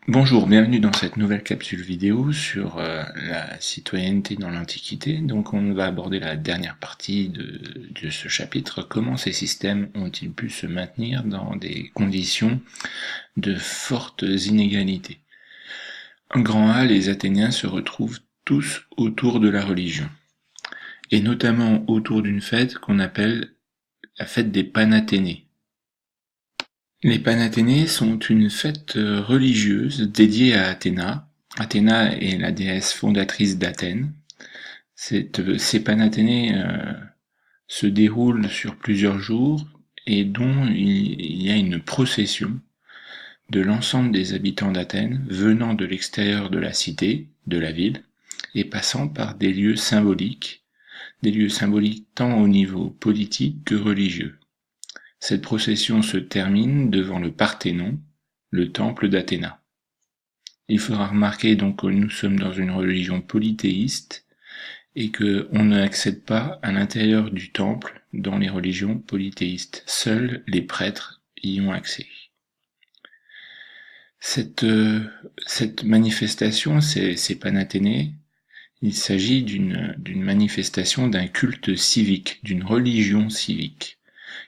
Bonjour, bienvenue dans cette nouvelle capsule vidéo sur la citoyenneté dans l'Antiquité. Donc on va aborder la dernière partie de ce chapitre. Comment ces systèmes ont-ils pu se maintenir dans des conditions de fortes inégalités? En grand A, les Athéniens se retrouvent tous autour de la religion, et notamment autour d'une fête qu'on appelle la fête des Panathénées. Les Panathénées sont une fête religieuse dédiée à Athéna. Athéna est la déesse fondatrice d'Athènes. Ces Panathénées se déroulent sur plusieurs jours et dont il y a une procession de l'ensemble des habitants d'Athènes venant de l'extérieur de la cité, de la ville, et passant par des lieux symboliques tant au niveau politique que religieux. Cette procession se termine devant le Parthénon, le temple d'Athéna. Il faudra remarquer donc que nous sommes dans une religion polythéiste et qu'on n'accède pas à l'intérieur du temple dans les religions polythéistes. Seuls les prêtres y ont accès. Cette manifestation, ces Panathénées, il s'agit d'une manifestation d'un culte civique, d'une religion civique,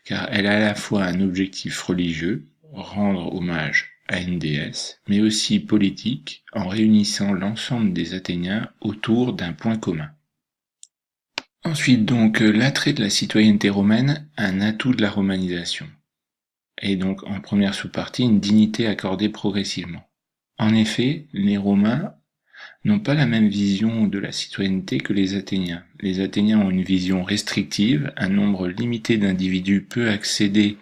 car elle a à la fois un objectif religieux, rendre hommage à une déesse, mais aussi politique, en réunissant l'ensemble des Athéniens autour d'un point commun. Ensuite donc, l'attrait de la citoyenneté romaine, un atout de la romanisation, et donc en première sous-partie, une dignité accordée progressivement. En effet, les Romains n'ont pas la même vision de la citoyenneté que les Athéniens. Les Athéniens ont une vision restrictive, un nombre limité d'individus peut accéder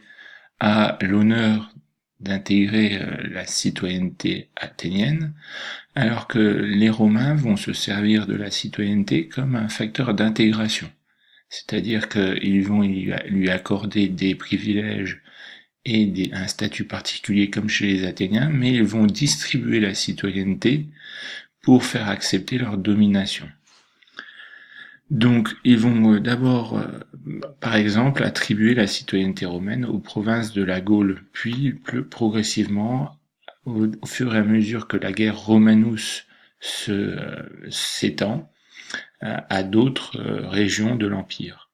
à l'honneur d'intégrer la citoyenneté athénienne, alors que les Romains vont se servir de la citoyenneté comme un facteur d'intégration. C'est-à-dire qu'ils vont lui accorder des privilèges et un statut particulier comme chez les Athéniens, mais ils vont distribuer la citoyenneté pour faire accepter leur domination. Donc, ils vont d'abord, par exemple, attribuer la citoyenneté romaine aux provinces de la Gaule, puis plus progressivement, au fur et à mesure que la guerre Romanus s'étend, à d'autres régions de l'Empire.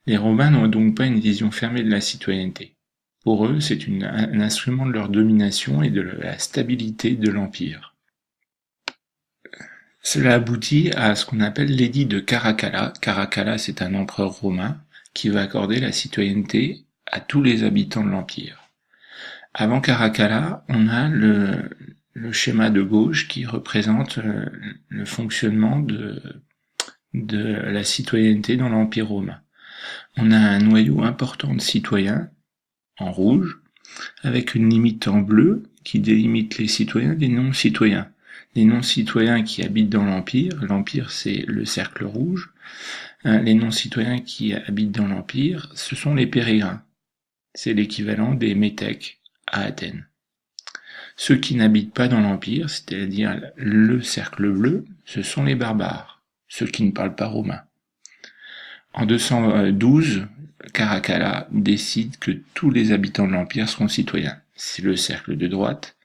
Les Romains n'ont donc pas une vision fermée de la citoyenneté. Pour eux, c'est un instrument de leur domination et de la stabilité de l'Empire. Cela aboutit à ce qu'on appelle l'édit de Caracalla. Caracalla, c'est un empereur romain qui va accorder la citoyenneté à tous les habitants de l'Empire. Avant Caracalla, on a le schéma de gauche qui représente le fonctionnement de la citoyenneté dans l'Empire romain. On a un noyau important de citoyens, en rouge, avec une limite en bleu qui délimite les citoyens des non-citoyens. Les non-citoyens qui habitent dans l'Empire c'est le cercle rouge, les non-citoyens qui habitent dans l'Empire, ce sont les pérégrins, c'est l'équivalent des métèques à Athènes. Ceux qui n'habitent pas dans l'Empire, c'est-à-dire le cercle bleu, ce sont les barbares, ceux qui ne parlent pas romain. En 212, Caracalla décide que tous les habitants de l'Empire seront citoyens, c'est le cercle de droite.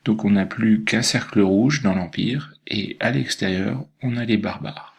Donc on n'a plus qu'un cercle rouge dans l'Empire, et à l'extérieur, on a les barbares.